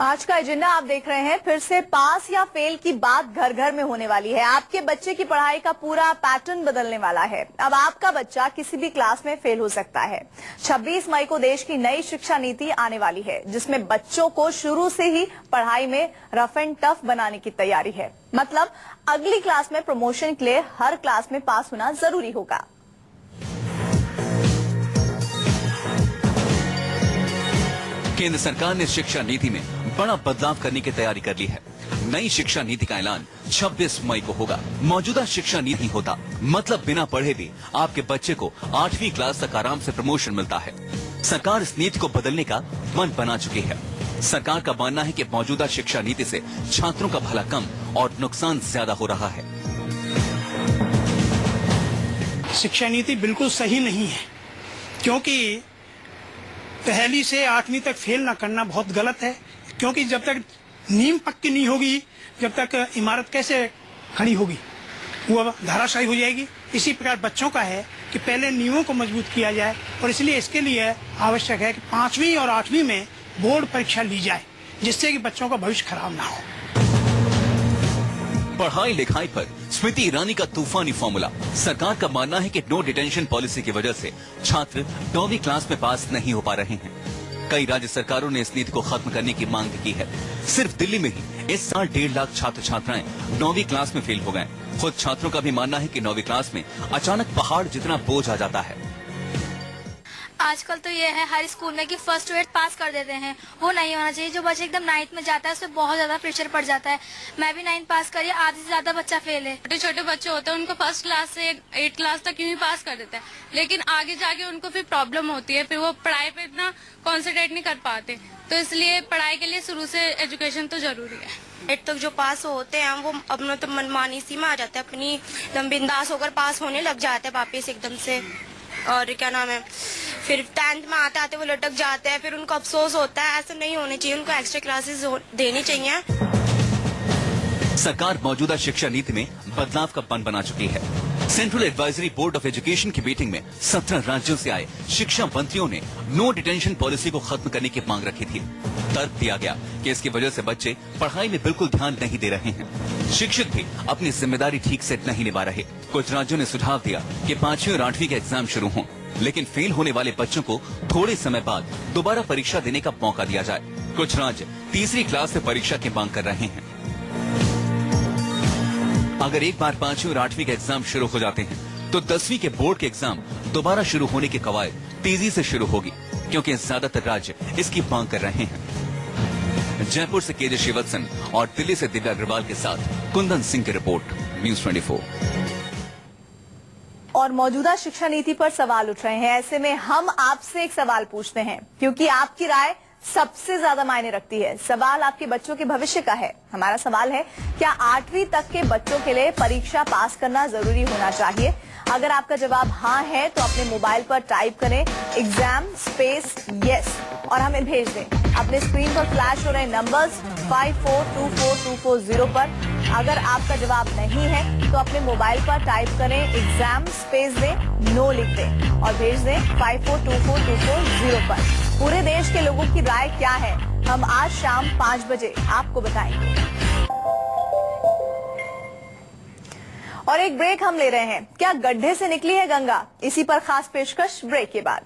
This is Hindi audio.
आज का एजेंडा आप देख रहे हैं। फिर से पास या फेल की बात घर घर में होने वाली है। आपके बच्चे की पढ़ाई का पूरा पैटर्न बदलने वाला है। अब आपका बच्चा किसी भी क्लास में फेल हो सकता है। 26 मई को देश की नई शिक्षा नीति आने वाली है, जिसमें बच्चों को शुरू से ही पढ़ाई में रफ एंड टफ बनाने की तैयारी है। मतलब अगली क्लास में प्रमोशन के लिए हर क्लास में पास होना जरूरी होगा। केंद्र सरकार ने शिक्षा नीति में बड़ा बदलाव करने की तैयारी कर ली है। नई शिक्षा नीति का ऐलान 26 मई को होगा। मौजूदा शिक्षा नीति होता मतलब बिना पढ़े भी आपके बच्चे को 8वीं क्लास तक आराम से प्रमोशन मिलता है। सरकार इस नीति को बदलने का मन बना चुकी है। सरकार का मानना है कि मौजूदा शिक्षा नीति से छात्रों का भला कम और नुकसान ज्यादा हो रहा है। शिक्षा नीति बिल्कुल सही नहीं है, क्योंकि पहली से 8वीं तक फेल न करना बहुत गलत है। क्योंकि जब तक नींव पक्की नहीं होगी, जब तक इमारत कैसे खड़ी होगी, वो धराशायी हो जाएगी। इसी प्रकार बच्चों का है कि पहले नींवों को मजबूत किया जाए, और इसलिए इसके लिए आवश्यक है कि 5वीं और 8वीं में बोर्ड परीक्षा ली जाए, जिससे कि बच्चों का भविष्य खराब ना हो। पढ़ाई लिखाई पर स्मृति ईरानी का तूफानी फॉर्मूला। सरकार का मानना है कि नो डिटेंशन पॉलिसी की वजह से छात्र 9वीं क्लास में पास नहीं हो पा रहे हैं। कई राज्य सरकारों ने इस नीति को खत्म करने की मांग की है। सिर्फ दिल्ली में ही इस साल 1.5 लाख छात्र छात्राएं 9वीं क्लास में फेल हो गए। खुद छात्रों का भी मानना है कि 9वीं क्लास में अचानक पहाड़ जितना बोझ आ जाता है। आजकल तो ये है हर स्कूल में कि फर्स्ट टू 8 पास कर देते हैं। वो नहीं होना चाहिए। जो बच्चे एकदम 9th में जाता है उससे बहुत ज्यादा प्रेशर पड़ जाता है। मैं भी 9th पास करी, आधे से ज्यादा बच्चा फेल है। छोटे छोटे बच्चे होते हैं, उनको फर्स्ट क्लास से 8 क्लास तक यूं ही पास कर देते हैं, लेकिन आगे जाके उनको फिर प्रॉब्लम होती है। फिर वो पढ़ाई पे इतना कॉन्सेंट्रेट नहीं कर पाते। तो इसलिए पढ़ाई के लिए शुरू से एजुकेशन तो जरूरी है। 8 तक जो पास होते हैं वो अपना तो मनमानी सी में आ जाते हैं, अपनी एकदम बिंदास होकर पास होने लग जाते हैं वापिस एकदम से। और क्या नाम है, फिर 10th में आते आते वो लटक जाते हैं, फिर उनको अफसोस होता है। ऐसा नहीं होना चाहिए, उनको एक्स्ट्रा क्लासेस देनी चाहिए। सरकार मौजूदा शिक्षा नीति में बदलाव का मन बना चुकी है। Central advisory board of education की मीटिंग में 17 राज्यों से आए शिक्षा मंत्रियों ने नो डिटेंशन पॉलिसी को खत्म करने की मांग रखी थी। तर्क दिया गया कि इसकी वजह से बच्चे पढ़ाई में बिल्कुल ध्यान नहीं दे रहे हैं। शिक्षक भी अपनी जिम्मेदारी ठीक से नहीं निभा रहे। कुछ राज्यों ने सुझाव दिया कि 5वीं और 8वीं के एग्जाम शुरू हों, लेकिन फेल होने वाले बच्चों को थोड़े समय बाद दोबारा परीक्षा देने का मौका दिया जाए। कुछ राज्य तीसरी क्लास से परीक्षा की मांग कर रहे हैं। अगर एक बार 5वीं और 8वीं के एग्जाम शुरू हो जाते हैं तो 10वीं के बोर्ड के एग्जाम दोबारा शुरू होने की कवायद तेजी से शुरू होगी, क्योंकि ज्यादातर राज्य इसकी मांग कर रहे हैं। जयपुर से केजे श्रीवत्सन और दिल्ली से दिव्या अग्रवाल के साथ कुंदन सिंह की रिपोर्ट, न्यूज़ 24। और मौजूदा शिक्षा नीति पर सवाल उठ रहे हैं। ऐसे में हम आपसे एक सवाल पूछते हैं, क्योंकि आपकी राय सबसे ज्यादा मायने रखती है। सवाल आपके बच्चों के भविष्य का है। हमारा सवाल है, क्या 8वीं तक के बच्चों के लिए परीक्षा पास करना जरूरी होना चाहिए? अगर आपका जवाब हाँ है तो अपने मोबाइल पर टाइप करें एग्जाम स्पेस यस और हमें भेज दें। अपने स्क्रीन पर फ्लैश हो रहे नंबर्स 54242440 पर। अगर आपका जवाब नहीं है तो अपने मोबाइल पर टाइप करें एग्जाम स्पेस दें, नो लिख दें और भेज दें 54242440 पर। पूरे देश के लोगों की राय क्या है, हम आज शाम 5 बजे आपको बताएंगे। और एक ब्रेक हम ले रहे हैं। क्या गड्ढे से निकली है गंगा? इसी पर खास पेशकश ब्रेक के बाद।